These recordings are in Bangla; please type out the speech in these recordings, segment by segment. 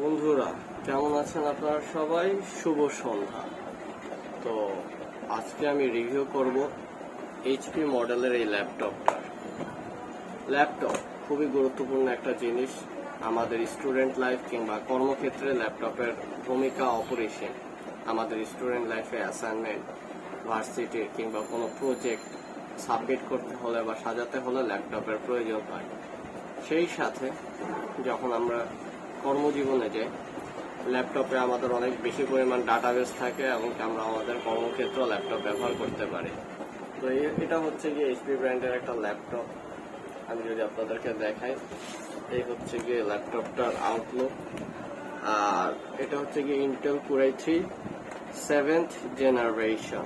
বন্ধুরা কেমন আছেন আপনারা সবাই? শুভ সন্ধ্যা। তো আজকে আমি রিভিউ করব এইচপি মডেলের এই ল্যাপটপ খুবই গুরুত্বপূর্ণ একটা জিনিস আমাদের স্টুডেন্ট লাইফ কিংবা কর্মক্ষেত্রে ল্যাপটপের ভূমিকা অপরিসীম। আমাদের স্টুডেন্ট লাইফে অ্যাসাইনমেন্ট, ভার্সিটির কিংবা কোনো প্রজেক্ট সাবমিট করতে হলে বা সাজাতে হলে ল্যাপটপের প্রয়োজন হয়। সেই সাথে যখন আমরা কর্মজীবনে যাই, ল্যাপটপে আমাদের অনেক বেশি পরিমাণ ডাটাবেস থাকে এবং আমরা আমাদের কর্মক্ষেত্রে ল্যাপটপ ব্যবহার করতে পারি। তো এটা হচ্ছে গিয়ে এইচপি ব্র্যান্ডের একটা ল্যাপটপ। আমি যদি আপনাদেরকে দেখাই, এই হচ্ছে গিয়ে ল্যাপটপটার আউটলুক। আর এটা হচ্ছে গিয়ে Intel Core i3 7th generation.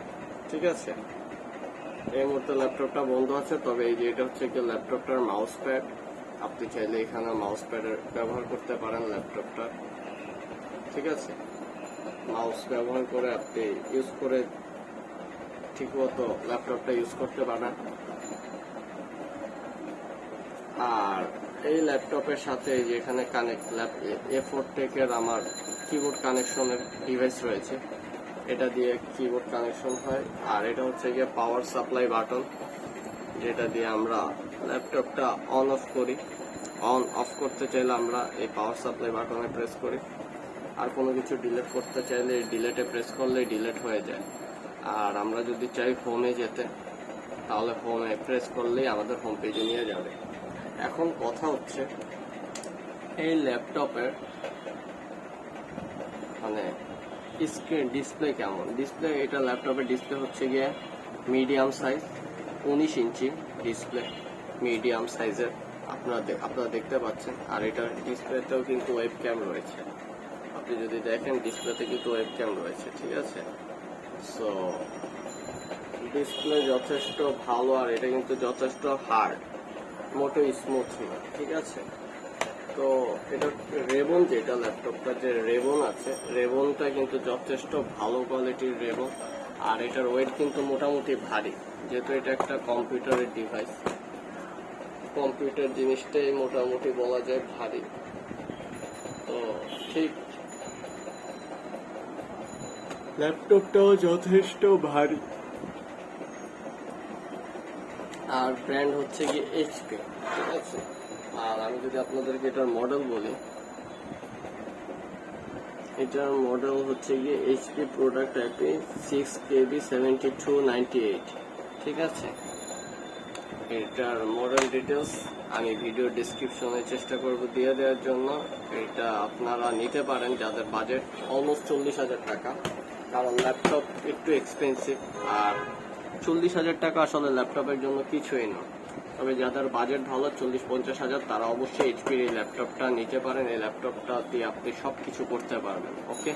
ঠিক আছে, এই মুহূর্তে ল্যাপটপটা বন্ধ আছে, তবে এই যে এটা হচ্ছে গিয়ে ল্যাপটপটার মাউস প্যাড। আপনি চাইলে এখানে মাউস প্যাডের ব্যবহার করতে পারেন ল্যাপটপটা। ঠিক আছে, মাউস ব্যবহার করে আপনি ইউজ করে ঠিকমতো ল্যাপটপটা ইউজ করতে পারেন। আর এই ল্যাপটপের সাথে যে এখানে A4 টেকের আমার কিবোর্ড কানেকশনের ডিভাইস রয়েছে, এটা দিয়ে কিবোর্ড কানেকশন হয়। আর এটা হচ্ছে গিয়ে পাওয়ার সাপ্লাই বাটন, যেটা দিয়ে আমরা ল্যাপটপটা অন অফ করতে চাইলে আমরা এই পাওয়ার সাপ্লাই বাটনে প্রেস করি। আর কোনো কিছু ডিলিট করতে চাইলে এই ডিলেটে প্রেস করলে ডিলিট হয়ে যায়। আর আমরা যদি চাই হোমে যেতে, তাহলে হোমে প্রেস করলেই আমাদের হোম পেজে নিয়ে যাবে। এখন কথা হচ্ছে এই ল্যাপটপের স্ক্রিন ডিসপ্লে কেমন। এটা ল্যাপটপের ডিসপ্লে হচ্ছে গিয়ে medium size, 19 inch display, medium সাইজের আপনারা দেখতে পাচ্ছেন। আর এটার ডিসপ্লেতেও কিন্তু ওয়েব ক্যাম রয়েছে। আপনি যদি দেখেন ডিসপ্লেতে কিন্তু ওয়েব ক্যাম রয়েছে। ঠিক আছে, সো ডিসপ্লে যথেষ্ট ভালো। আর এটা কিন্তু যথেষ্ট হার্ড, মোটেও স্মুথ না। ঠিক আছে, তো এটা রেবন, যেটা ল্যাপটপটা যে রেবন আছে, রেবনটা কিন্তু যথেষ্ট ভালো কোয়ালিটির রেবন। আর এটার ওয়েট কিন্তু মোটামুটি ভারী, যেহেতু এটা একটা কম্পিউটারের ডিভাইস। কম্পিউটার জিনিসটাই মোটামুটি বলা যায় ভারী। তো ঠিক ল্যাপটপটাও যথেষ্ট ভারী। আর ব্র্যান্ড হচ্ছে গিয়ে এইচপি। ঠিক আছে, আর আমি যদি আপনাদেরকে এটার মডেল বলি, এটার মডেল হচ্ছে গিয়ে এইচপি প্রোডাক্ট আইপি 6KB7298। ঠিক আছে, এটার মডেল ডিটেলস আমি ভিডিও ডিসক্রিপশনে চেষ্টা করব দিয়ে দেওয়ার জন্য। এটা আপনারা নিতে পারেন যাদের বাজেট অলমোস্ট 40,000 টাকা, কারণ ল্যাপটপ একটু এক্সপেন্সিভ। আর 40,000 টাকা আসলে ল্যাপটপের জন্য কিছুই না। তবে যাদের বাজেট ভালো 40-50 হাজার, তারা অবশ্যই এইচপির এই ল্যাপটপটা নিতে পারেন। এই ল্যাপটপটা দিয়ে আপনি সব কিছু করতে পারবেন। ওকে।